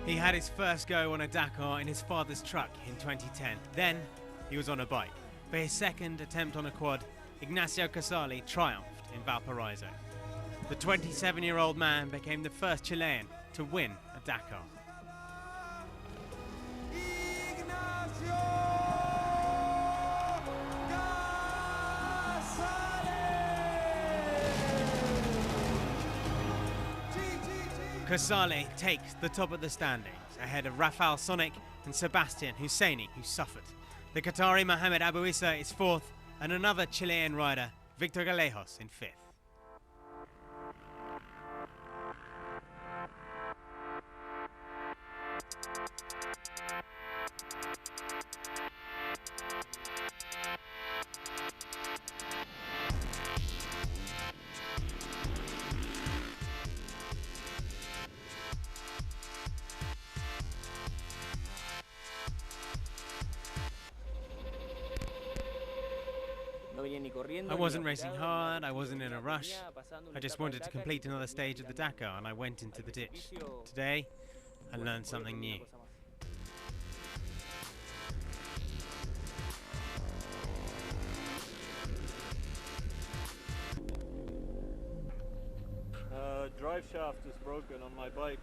He had his first go on a Dakar in his father's truck in 2010. Then he was on a bike. For his second attempt on a quad, Ignacio Casale triumphed in Valparaiso. The 27-year-old man became the first Chilean to win a Dakar. Casale takes the top of the standings, ahead of Rafael Sonic and Sebastian Husseini, who suffered. The Qatari Mohamed Abouissa is fourth, and another Chilean rider, Victor Galejos, in fifth. I wasn't racing hard, I wasn't in a rush. I just wanted to complete another stage of the Dakar and I went into the ditch. Today, I learned something new. Drive shaft is broken on my bike.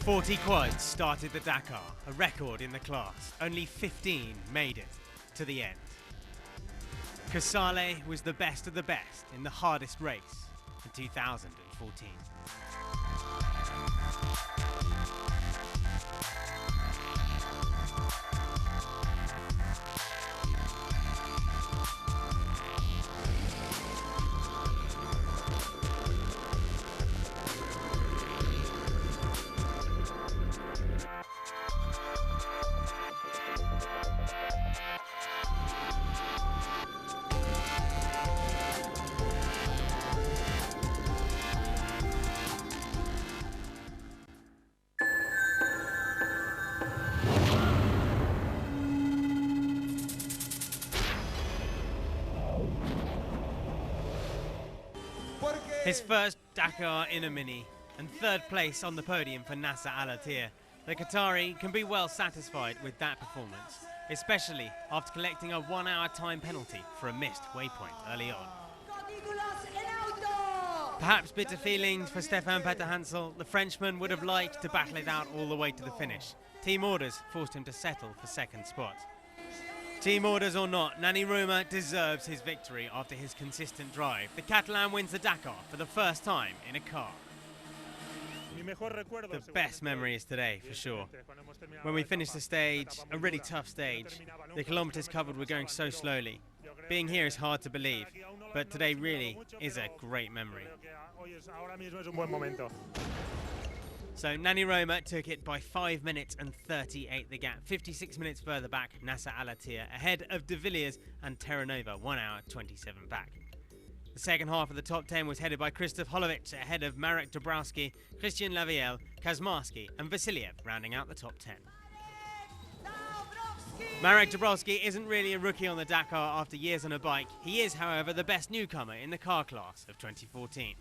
"40 quads started the Dakar, a record in the class. Only 15 made it to the end. Casale was the best of the best in the hardest race in 2014. His first Dakar in a mini and third place on the podium for Nasser Al-Attiyah, the Qatari can be well satisfied with that performance, especially after collecting a 1-hour time penalty for a missed waypoint early on. Perhaps bitter feelings for Stefan Peter-Hansel. The Frenchman would have liked to battle it out all the way to the finish. Team orders forced him to settle for second spot. Team orders or not, Nani Roma deserves his victory after his consistent drive. The Catalan wins the Dakar for the first time in a car. The best memory is today, for sure. When we finished the stage, a really tough stage, the kilometers covered were going so slowly. Being here is hard to believe, but today really is a great memory. So Nani Roma took it by 5 minutes and 38 the gap. 56 minutes further back, Nasser Al-Attiyah ahead of De Villiers and Terranova, 1 hour 27 back. The second half of the top 10 was headed by Krzysztof Holovic ahead of Marek Dabrowski, Christian Lavielle, Kazmarski and Vasiliev rounding out the top 10. Marek Dabrowski isn't really a rookie on the Dakar after years on a bike. He is, however, the best newcomer in the car class of 2014.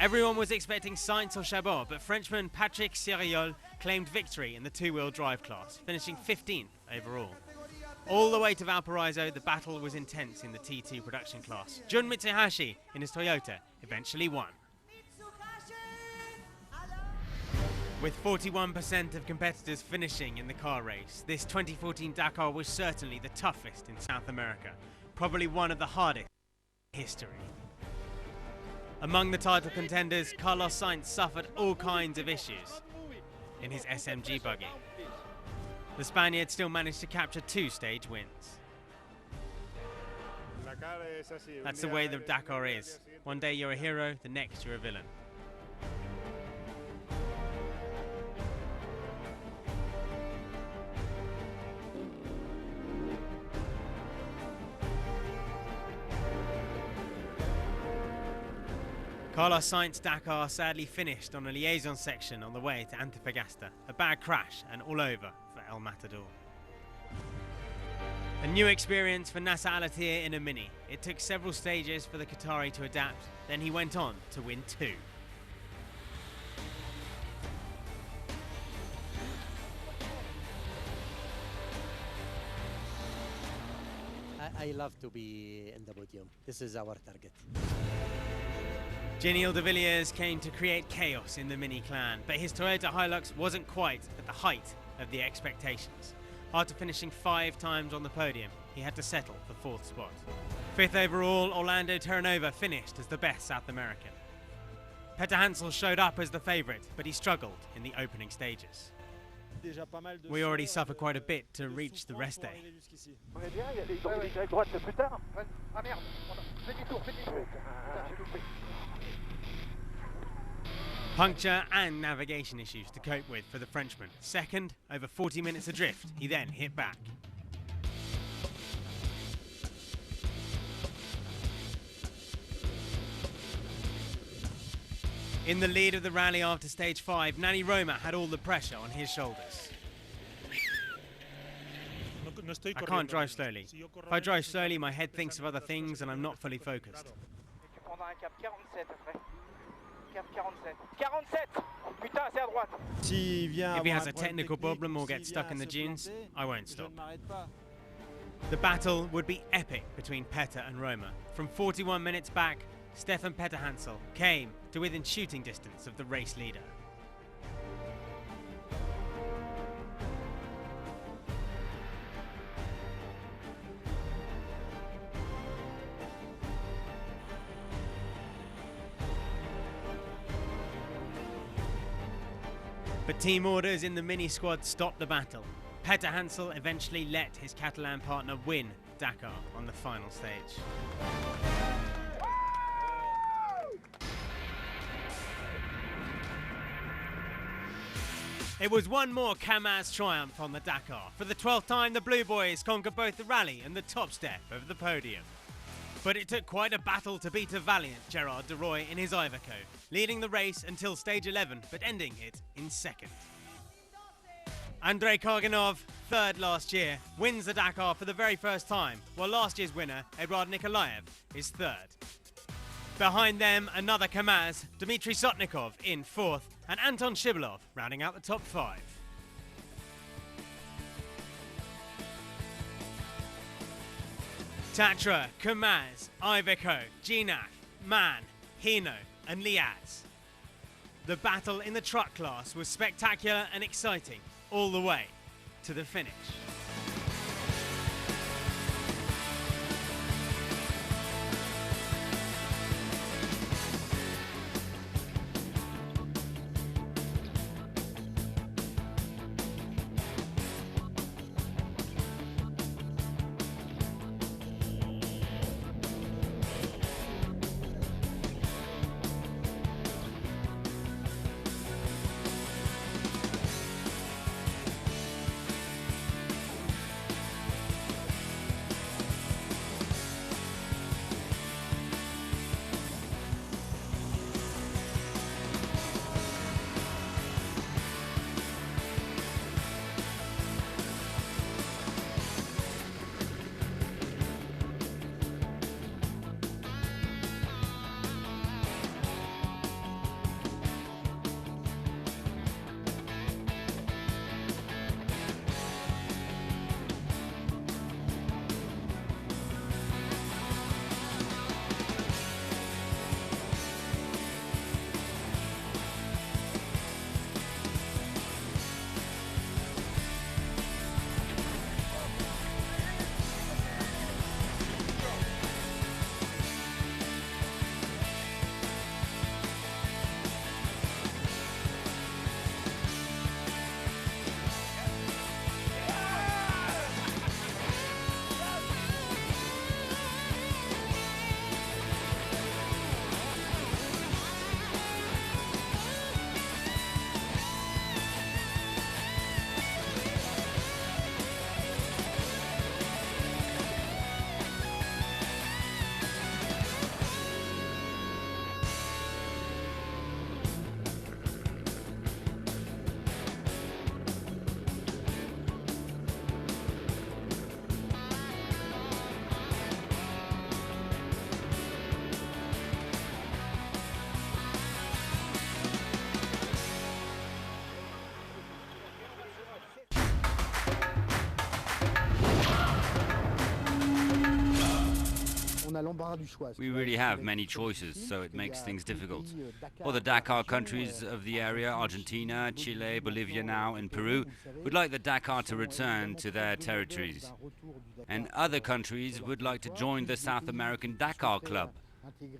Everyone was expecting Sainz or Chabot, but Frenchman Patrick Siriol claimed victory in the two-wheel drive class, finishing 15th overall. All the way to Valparaiso, the battle was intense in the T2 production class. Jun Mitsuhashi in his Toyota eventually won. With 41% of competitors finishing in the car race, this 2014 Dakar was certainly the toughest in South America, probably one of the hardest in history. Among the title contenders, Carlos Sainz suffered all kinds of issues in his SMG buggy. The Spaniard still managed to capture 2 stage wins. That's the way the Dakar is. One day you're a hero, the next you're a villain. Carlos Sainz Dakar sadly finished on a liaison section on the way to Antofagasta. A bad crash and all over for El Matador. A new experience for Nasser Al-Attiyah in a Mini. It took several stages for the Qatari to adapt, then he went on to win 2. I love to be in the podium. This is our target. Giniel de Villiers came to create chaos in the Mini clan, but his Toyota Hilux wasn't quite at the height of the expectations. After finishing 5 times on the podium, he had to settle for 4th spot. 5th overall, Orlando Terranova finished as the best South American. Petter Hansel showed up as the favourite, but he struggled in the opening stages. We already suffered quite a bit to reach the rest day. Puncture and navigation issues to cope with for the Frenchman. Second, over 40 minutes adrift, he then hit back. In the lead of the rally after stage 5, Nani Roma had all the pressure on his shoulders. I can't drive slowly. If I drive slowly, my head thinks of other things and I'm not fully focused. If he has a technical problem or gets stuck in the dunes, I won't stop. The battle would be epic between Petter and Roma. From 41 minutes back, Stefan Petter Hansel came to within shooting distance of the race leader. But team orders in the Mini squad stopped the battle. Petter Hansel eventually let his Catalan partner win Dakar on the final stage. It was one more Kamaz triumph on the Dakar. For the 12th time, the Blue Boys conquered both the rally and the top step of the podium. But it took quite a battle to beat a valiant Gerard de Roy in his Iveco, leading the race until stage 11, but ending it in 2nd. Andrei Karganov, 3rd last year, wins the Dakar for the very first time, while last year's winner, Eduard Nikolaev, is 3rd. Behind them, another Kamaz, Dmitry Sotnikov in 4th, and Anton Shibilov rounding out the top 5. Tatra, Kamaz, Iveco, Ginach, Man, Hino and Liaz. The battle in the truck class was spectacular and exciting all the way to the finish. We really have many choices, so it makes things difficult. All the Dakar countries of the area, Argentina, Chile, Bolivia now, and Peru, would like the Dakar to return to their territories. And other countries would like to join the South American Dakar Club,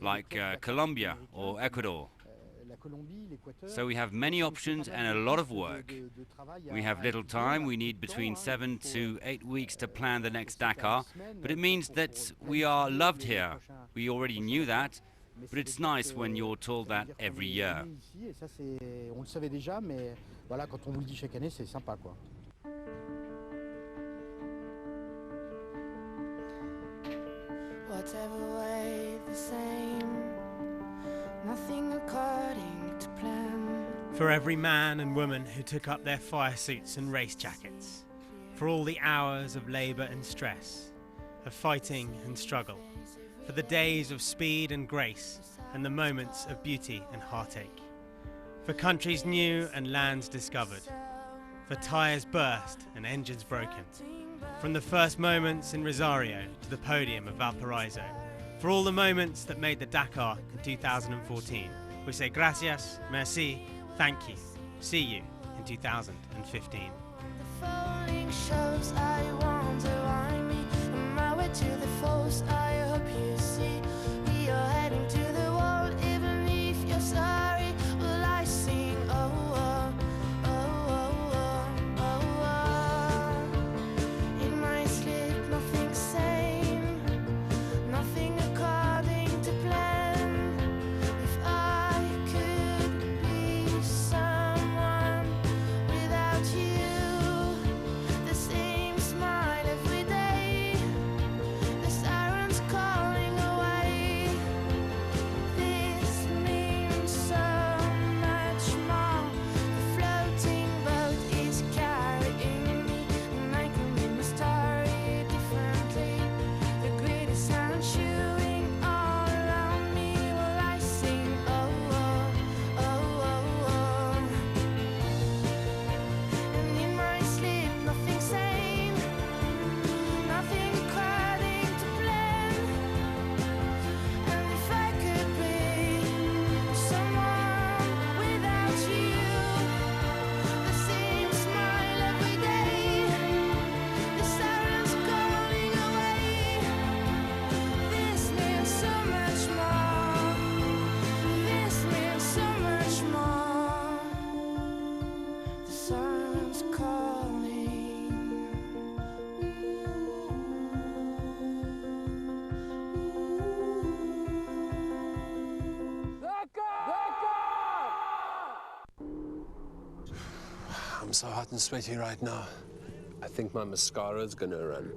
like Colombia or Ecuador. So we have many options and a lot of work. We have little time. We need between 7 to 8 weeks to plan the next Dakar, but it means that we are loved here. We already knew that, but it's nice when you're told that every year. Whatever way the same, nothing according to plan. For every man and woman who took up their fire suits and race jackets, for all the hours of labour and stress, of fighting and struggle, for the days of speed and grace, and the moments of beauty and heartache, for countries new and lands discovered, for tyres burst and engines broken, from the first moments in Rosario to the podium of Valparaiso, for all the moments that made the Dakar in 2014, we say gracias, merci, thank you, see you in 2015. The falling shows I wonder why me. On my way to the falls, I hope you see. We are heading to the wall, even if you're sorry. Will I sing? Oh, oh, oh, oh, oh, oh. In my sleep, nothing sane, nothing according to plan. If I could be someone without you, the same smile every day, the sirens calling away. This means so much more. The floating boat is carrying me, and I can read my story differently. The gritty sun shooting all around me. Will I sing? Oh, oh, oh, oh, oh. And in my sleep, nothing sane, nothing according to plan. And if I could be someone without you, the same smile every day, the sirens calling away. This means so much more. This means so much more. The sirens calling. I'm so hot and sweaty right now. I think my mascara is gonna run.